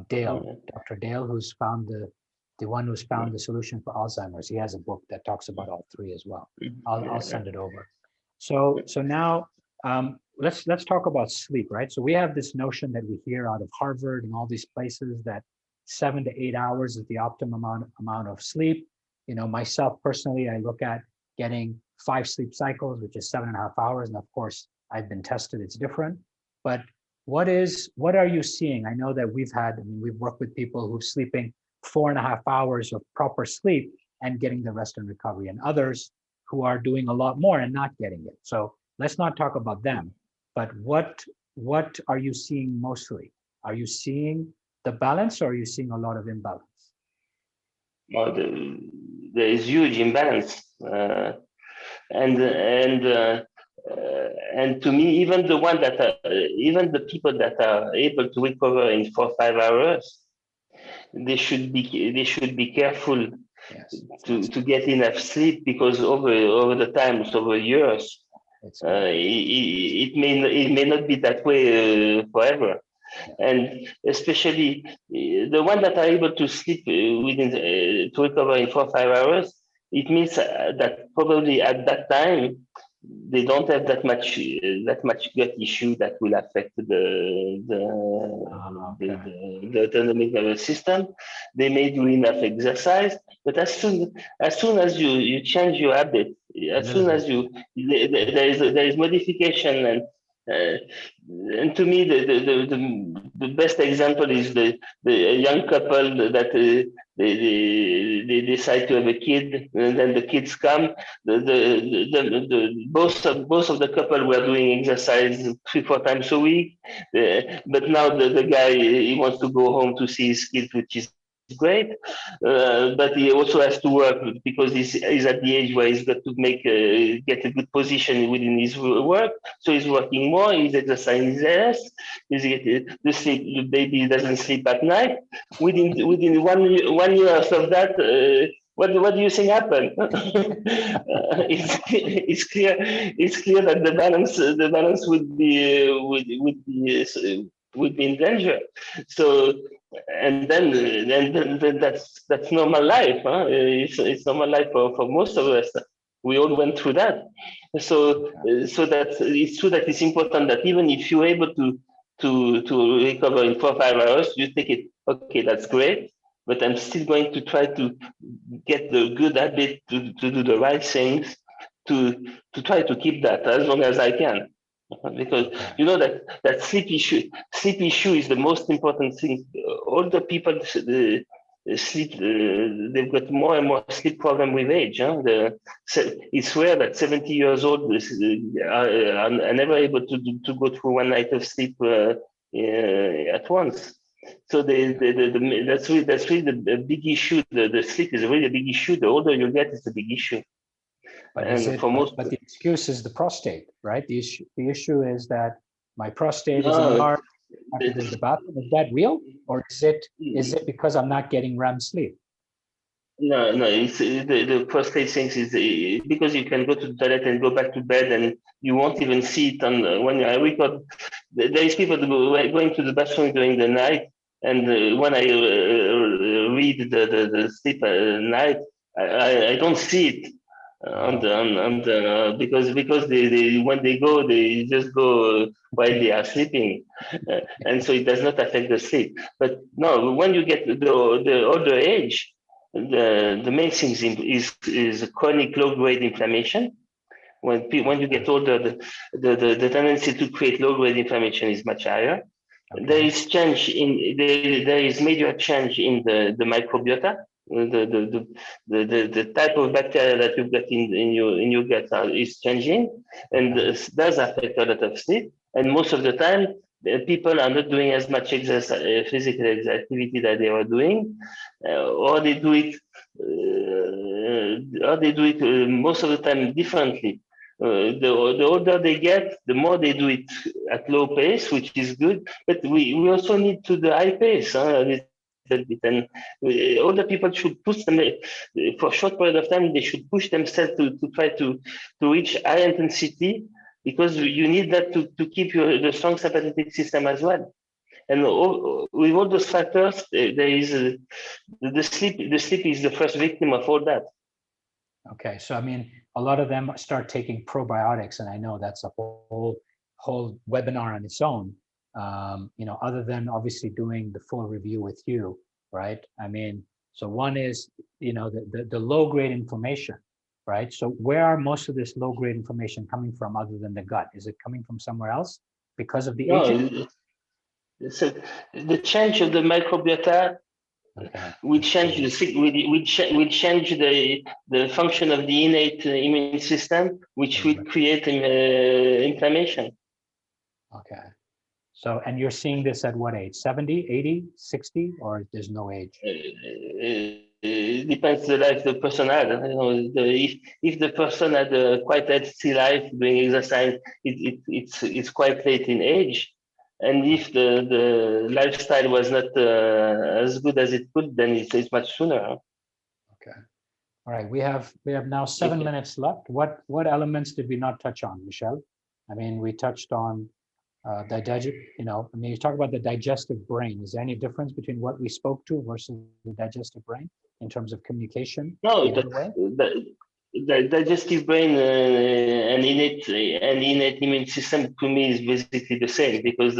S1: Dale, Dr. Dale, who's found the one who's found the solution for Alzheimer's. He has a book that talks about all three as well. I'll send it over. So now let's talk about sleep, right? So we have this notion that we hear out of Harvard and all these places that 7 to 8 hours is the optimum amount of sleep. You know, myself personally, I look at getting 5 sleep cycles, which is 7.5 hours. And of course, I've been tested, it's different. But what are you seeing? I know that we've worked with people who are sleeping 4.5 hours of proper sleep and getting the rest and recovery, and others who are doing a lot more and not getting it. So let's not talk about them, but what are you seeing mostly? Are you seeing the balance, or are you seeing a lot of imbalance?
S2: Well, there is huge imbalance, and to me, even the people that are able to recover in 4 or 5 hours, they should be careful to get enough sleep, because over the times, over years, it may not be that way forever. And especially the ones that are able to sleep to recover in 4 or 5 hours, it means that probably at that time they don't have that much gut issue that will affect the autonomic nervous system. They may do enough exercise, but as soon as you change your habit, as soon as there is modification, and to me, the best example is the young couple that they decide to have a kid, and then the kids come. Both of the couple were doing exercise 3-4 times a week, but now the guy, he wants to go home to see his kids, which is great, but he also has to work, because he's at the age where he's got to get a good position within his work. So he's working more, he's exercising less, the baby doesn't sleep at night. Within 1 year of that, what do you think happened? It's clear that the balance would be in danger. So, and then that's normal life. Huh? It's normal life for most of us. We all went through that. So that it's true that it's important that even if you're able to recover in 4 or 5 hours, you take it. Okay, that's great, but I'm still going to try to get the good habit to do the right things, to try to keep that as long as I can. Because you know that sleep issue is the most important thing. All the people sleep, they've got more and more sleep problem with age. Huh? It's rare that 70 years old are never able to go through one night of sleep at once. So that's really the big issue. The sleep is really a big issue. The older you get, it's a big issue.
S1: But the excuse is the prostate, right? The issue is that my prostate is enlarged after the bathroom. Is that real, or is it because I'm not getting REM sleep?
S2: No, it's the prostate things is because you can go to the toilet and go back to bed, and you won't even see it on when I record. there is people going to the bathroom during the night, and when I read the sleep at night, I don't see it on the because they when they go, they just go while they are sleeping, and so it does not affect the sleep. But no, when you get the older age, the main thing is chronic low grade inflammation. When you get older, the tendency to create low grade inflammation is much higher.
S1: Okay.
S2: There is major change in the microbiota. The type of bacteria that you get in your gut is changing, and this does affect a lot of sleep. And most of the time, people are not doing as much physical activity that they were doing, or they do it, most of the time differently. The older they get, the more they do it at low pace, which is good. But we also need to the high pace a little bit. And older people should push them for a short period of time. They should push themselves to try to reach high intensity, because you need that to keep the strong sympathetic system as well. And with all those factors, there is the sleep. The sleep is the first victim of all that.
S1: Okay, so I mean, a lot of them start taking probiotics, and I know that's a whole webinar on its own. Other than obviously doing the full review with you, right? I mean, so one is, the low grade inflammation, right? So where are most of this low grade inflammation coming from, other than the gut? Is it coming from somewhere else because of the aging?
S2: So the change of the microbiota will change will change the function of the innate immune system, which will create inflammation.
S1: Okay. So, and you're seeing this at what age? 70, 80, 60, or there's no age?
S2: It depends the life the person had. If the person had a quite healthy life doing exercise, it's quite late in age. And if the lifestyle was not as good as it could, then it's much sooner.
S1: Okay. All right. We have now 7 minutes left. What elements did we not touch on, Michel? I mean, we touched on you talk about the digestive brain. Is there any difference between what we spoke to versus the digestive brain in terms of communication?
S2: No, the digestive brain and innate immune system to me is basically the same, because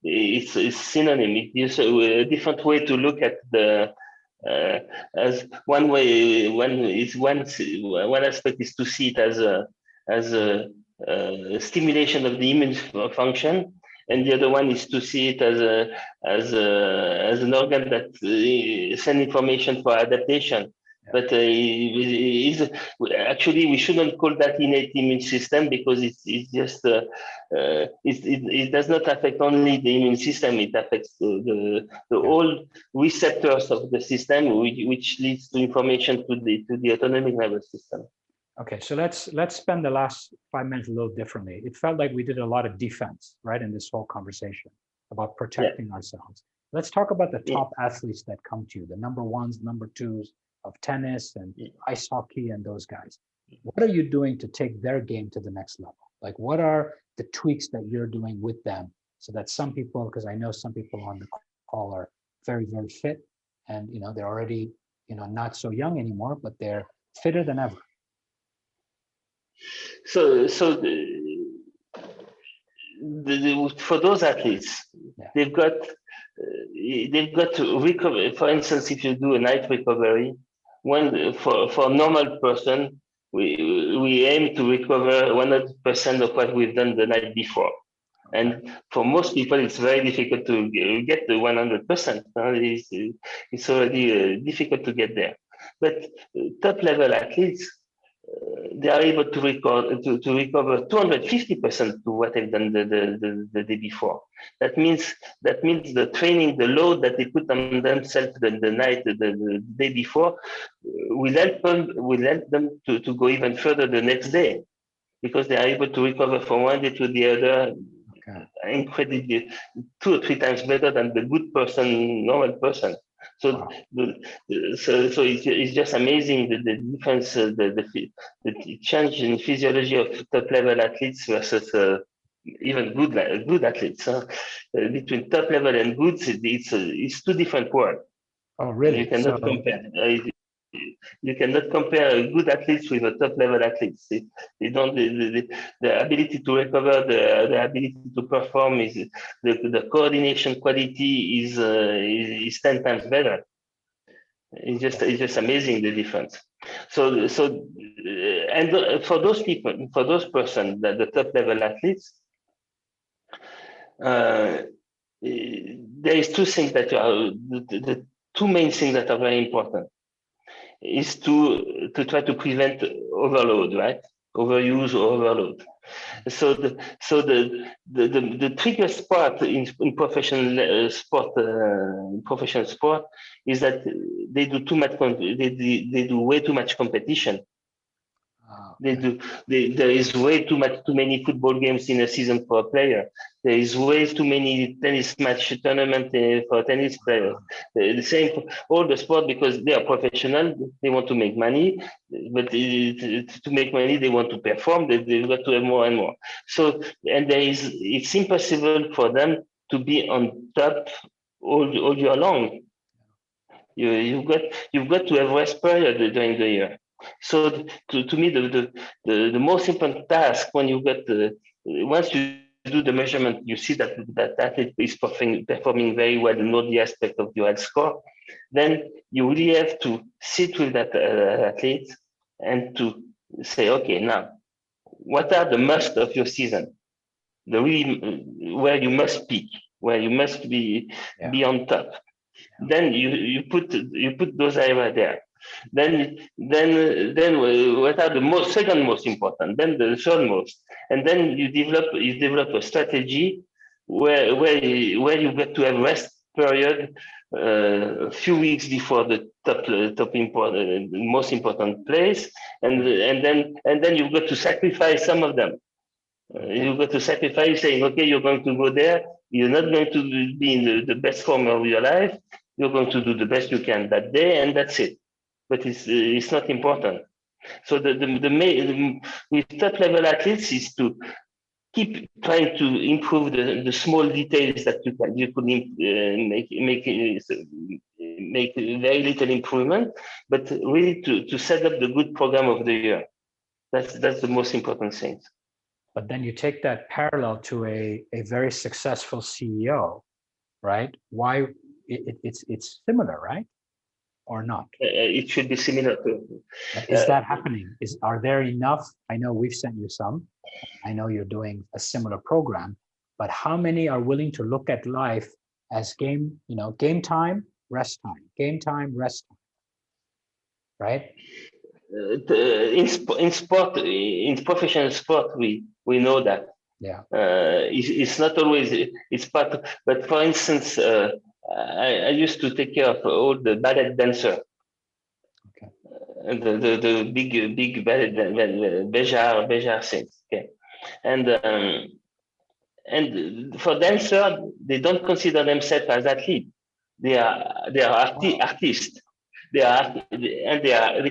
S2: it's synonym. It gives a different way to look at the as one way. One aspect is to see it as a stimulation of the immune function, and the other one is to see it as an organ that sends information for adaptation. But actually, we shouldn't call that innate immune system, because it's just it does not affect only the immune system. It affects the whole receptors of the system, which leads to information to the autonomic nervous system.
S1: Okay, so let's spend the last 5 minutes a little differently. It felt like we did a lot of defense, right, in this whole conversation about protecting ourselves. Let's talk about the top athletes that come to you, the number ones, number twos of tennis and ice hockey and those guys. What are you doing to take their game to the next level? Like, what are the tweaks that you're doing with them, so that some people, because I know some people on the call are very, very fit, and they're already not so young anymore, but they're fitter than ever.
S2: So for those athletes, they've got to recover. For instance, if you do a night recovery, for a normal person, we aim to recover 100% of what we've done the night before. And for most people, it's very difficult to get the 100%. It's already difficult to get there. But top level athletes, they are able to recover 250% to what they've done the day before. That means the training, the load that they put on themselves the day before, will help them to go even further the next day, because they are able to recover from one day to the other incredibly 2 or 3 times better than the good person, normal person. So
S1: Wow.
S2: so it's just amazing the difference, the change in physiology of top level athletes versus even good athletes. Between top level and good, it's two different worlds.
S1: Oh,
S2: You
S1: really?
S2: cannot
S1: So,
S2: compare. You cannot compare good athletes with a top level athletes. They don't the ability to recover, the ability to perform is the coordination quality is 10 times better. It's just amazing the difference. And for those people, for those persons, the top level athletes, uh, there is two things that are the two main things that are very important is to try to prevent overload, right? Overuse or overload. So the trickiest part in professional sport is that they do too much. They do way too much competition. They
S1: okay.
S2: do. There is way too many football games in a season for a player. There is way too many tennis match tournament for tennis players. The same for all the sport because they are professional. They want to make money, but to make money, they want to perform. They've got to have more and more. So, and it's impossible for them to be on top all year long. You've got to have rest period during the year. So to me, the most important task when you get once you do the measurement, you see that athlete is performing very well in all the aspect of your health score. Then you really have to sit with that athlete and to say, okay, now what are the must of your season? The really where you must peak, where you must
S1: Yeah.
S2: be on top. Then you put those areas there. Then what are the second most important? Then the third most, and then you develop a strategy where you get to have rest period a few weeks before the top important most important place, and then you've got to sacrifice some of them. You've got to sacrifice saying, okay, you're going to go there. You're not going to be in the best form of your life. You're going to do the best you can that day, and that's it. But it's not important. So the main with top level athletes is to keep trying to improve the small details that you could make very little improvement, but really to set up the good program of the year. That's the most important thing.
S1: But then you take that parallel to a very successful CEO, right? Why it's similar, right? Or not?
S2: It should be similar to.
S1: Is that happening? Are there enough? I know we've sent you some. I know you're doing a similar program, but how many are willing to look at life as game time, rest time, game time, rest time, right?
S2: In sport, in professional sport, we know that.
S1: Yeah.
S2: It's not always it's part of, but for instance, I used to take care of all the ballet dancer.
S1: Okay.
S2: The big ballet Bejar things. Okay, and for dancer, they don't consider themselves as athletes. They are artists. They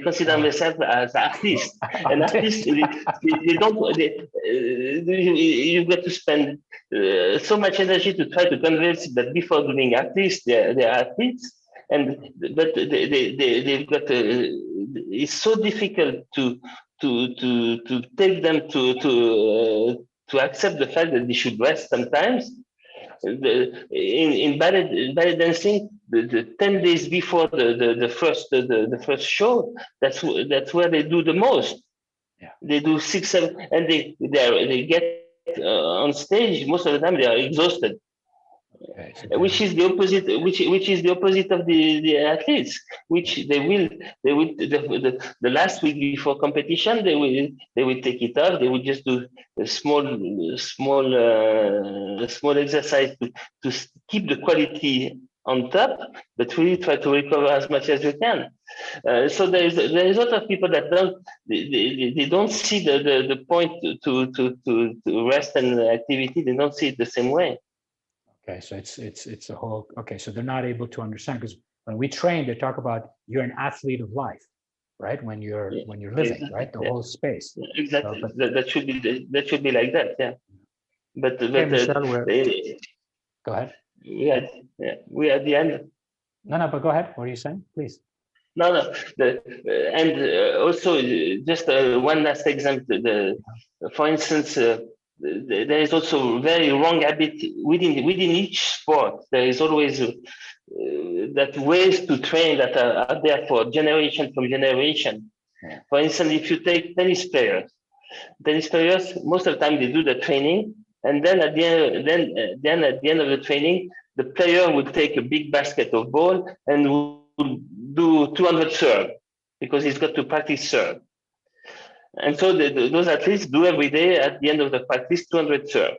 S2: consider themselves as artists. And artists, they don't. You've got to spend so much energy to try to convince that before doing artists, they're athletes. But they've got. It's so difficult to take them to accept the fact that they should rest sometimes. In ballet dancing, the 10 days before the first show, that's where they do the most.
S1: Yeah.
S2: They do 6, 7, and they get on stage. Most of the time, they are exhausted.
S1: Okay, so
S2: Which is the opposite, which is the opposite of the athletes, which they will the last week before competition they will take it off. They will just do a small exercise to keep the quality on top, but really try to recover as much as you can. So there is a lot of people that they don't see the point to rest and activity. They don't see it the same way.
S1: Okay, so it's a whole. Okay, so they're not able to understand because When we train, they talk about you're an athlete of life, right? When you're living,
S2: exactly.
S1: right? The whole space.
S2: Exactly.
S1: So, but
S2: That should be like that. Yeah. But
S1: okay, Michel, go ahead.
S2: we at the end.
S1: No, but go ahead. What are you saying? Please.
S2: No, no. And also, just one last example. For instance, there is also very wrong habit within each sport. There is always that ways to train that are there for generation from generation.
S1: Yeah.
S2: For instance, if you take tennis players, most of the time they do the training, and then at the end of the training, the player will take a big basket of ball and will do 200 serve because he's got to practice serve. And so those athletes do every day at the end of the practice 200 serve.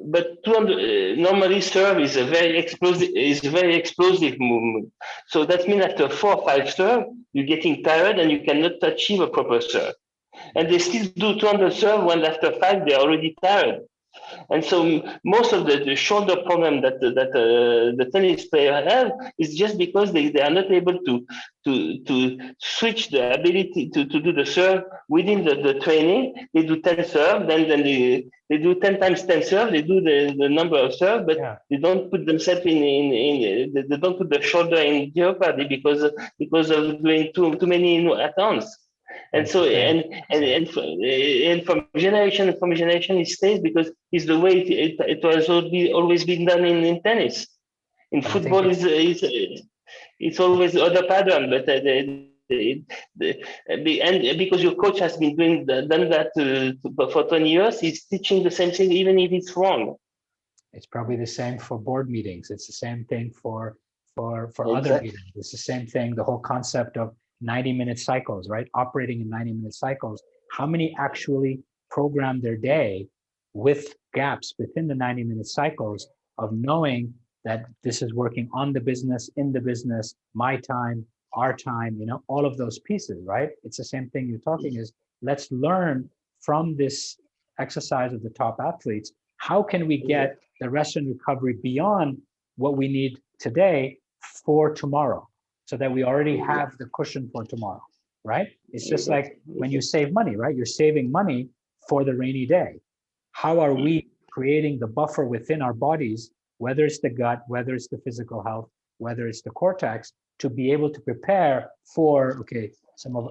S2: But 200 normally serve is a very explosive movement. So that means after 4 or 5 serve, you're getting tired and you cannot achieve a proper serve. And they still do 200 serve when after 5 they're already tired. And so most of the shoulder problem that the tennis player have is just because they are not able to switch the ability to do the serve within the training. They do 10 serve, then they do 10 times 10 serve, they do the number of serve, but they don't put themselves they don't put the shoulder in jeopardy because of doing too many at once. And so and from generation it stays because it's the way it was always been done in tennis. In football it's always other pattern, but and because your coach has been done that for 20 years, he's teaching the same thing even if it's wrong.
S1: It's probably the same for board meetings. It's the same thing for
S2: Exactly.
S1: other meetings. It's the same thing. The whole concept of 90-minute cycles, right? Operating in 90-minute cycles. How many actually program their day with gaps within the 90-minute cycles of knowing that this is working on the business, in the business, my time, our time, all of those pieces, right? It's the same thing you're talking is let's learn from this exercise of the top athletes. How can we get the rest and recovery beyond what we need today for tomorrow, so that we already have the cushion for tomorrow, right? It's just like when you save money, right? You're saving money for the rainy day. How are we creating the buffer within our bodies, whether it's the gut, whether it's the physical health, whether it's the cortex, to be able to prepare for, okay, some of,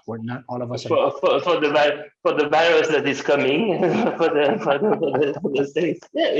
S1: we're not all of us
S2: for the virus that is coming for the things. Yeah,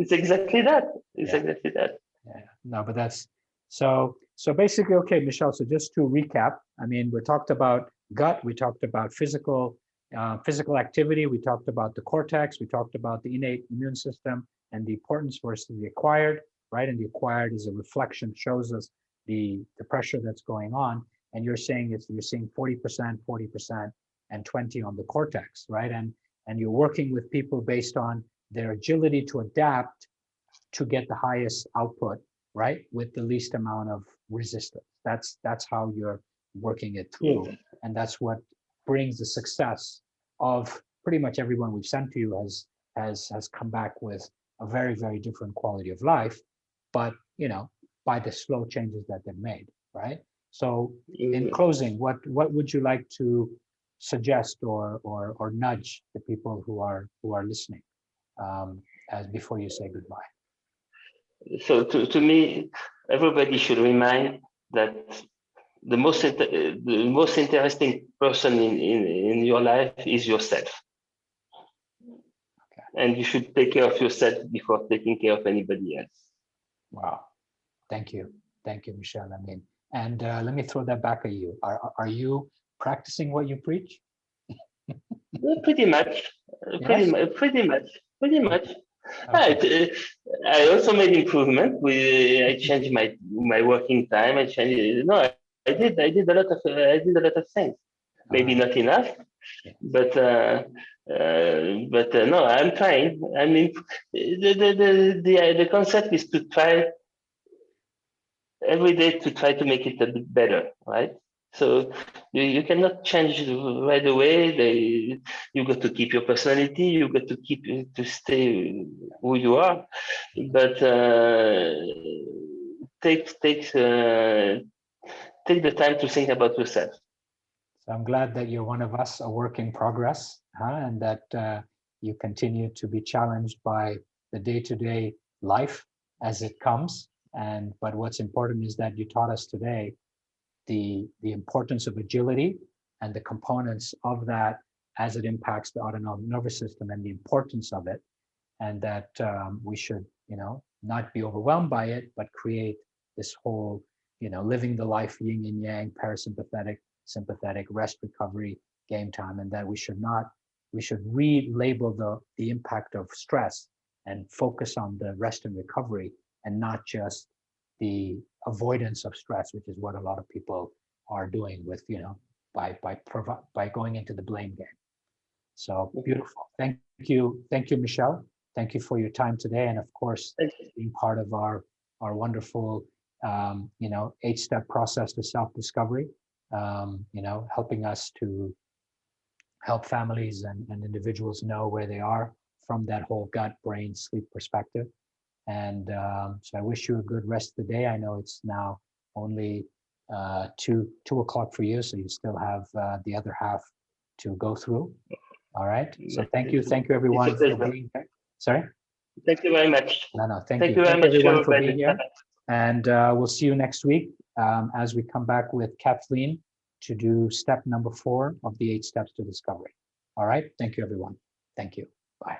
S2: it's exactly that. Exactly that.
S1: Yeah. No, but that's so basically, okay, Michel. So just to recap, I mean, we talked about gut, we talked about physical activity, we talked about the cortex, we talked about the innate immune system and the importance versus the acquired, right? And the acquired is a reflection, shows us the pressure that's going on. And you're saying you're seeing 40%, 40%, and 20 on the cortex, right? And you're working with people based on their agility to adapt to get the highest output, right? With the least amount of resistance. That's how you're working it through. And that's what brings the success of pretty much everyone we've sent to you has come back with a very, very different quality of life, but by the slow changes that they've made, right? So in closing, what would you like to suggest or nudge the people who are listening as before you say goodbye?
S2: So to me, everybody should remind that the most interesting person in your life is yourself. Okay. And you should take care of yourself before taking care of anybody else.
S1: Wow. Thank you, Michel. I mean, and let me throw that back at you. Are you practicing what you preach?
S2: Pretty much. Okay. I also made improvement. I changed my working time. I did a lot of things. Maybe not enough, but no, I'm trying. I mean, the concept is to try every day to try to make it a bit better, right? So you cannot change right away. You got to keep your personality. You got to stay who you are. But take the time to think about yourself.
S1: So I'm glad that you're one of us, a work in progress, and that you continue to be challenged by the day-to-day life as it comes. But what's important is that you taught us today the importance of agility and the components of that as it impacts the autonomic nervous system and the importance of it, and that we should, not be overwhelmed by it, but create this whole, living the life yin and yang, parasympathetic, sympathetic, rest, recovery, game time, and that we should relabel the impact of stress and focus on the rest and recovery, and not just the avoidance of stress, which is what a lot of people are doing with, by going into the blame game. So beautiful. Thank you, Michel. Thank you for your time today, and of course, being part of our wonderful, 8-step process to self-discovery. Helping us to help families and individuals know where they are from that whole gut, brain, sleep perspective. And so I wish you a good rest of the day. I know it's now only 2 o'clock for you, so you still have the other half to go through. All right. So thank you everyone for being here. Sorry?
S2: Thank you very much.
S1: No, thank you.
S2: Thank you very much
S1: everyone for being here. And we'll see you next week as we come back with Kathleen to do step number 4 of the 8 steps to discovery. All right. Thank you, everyone. Thank you. Bye.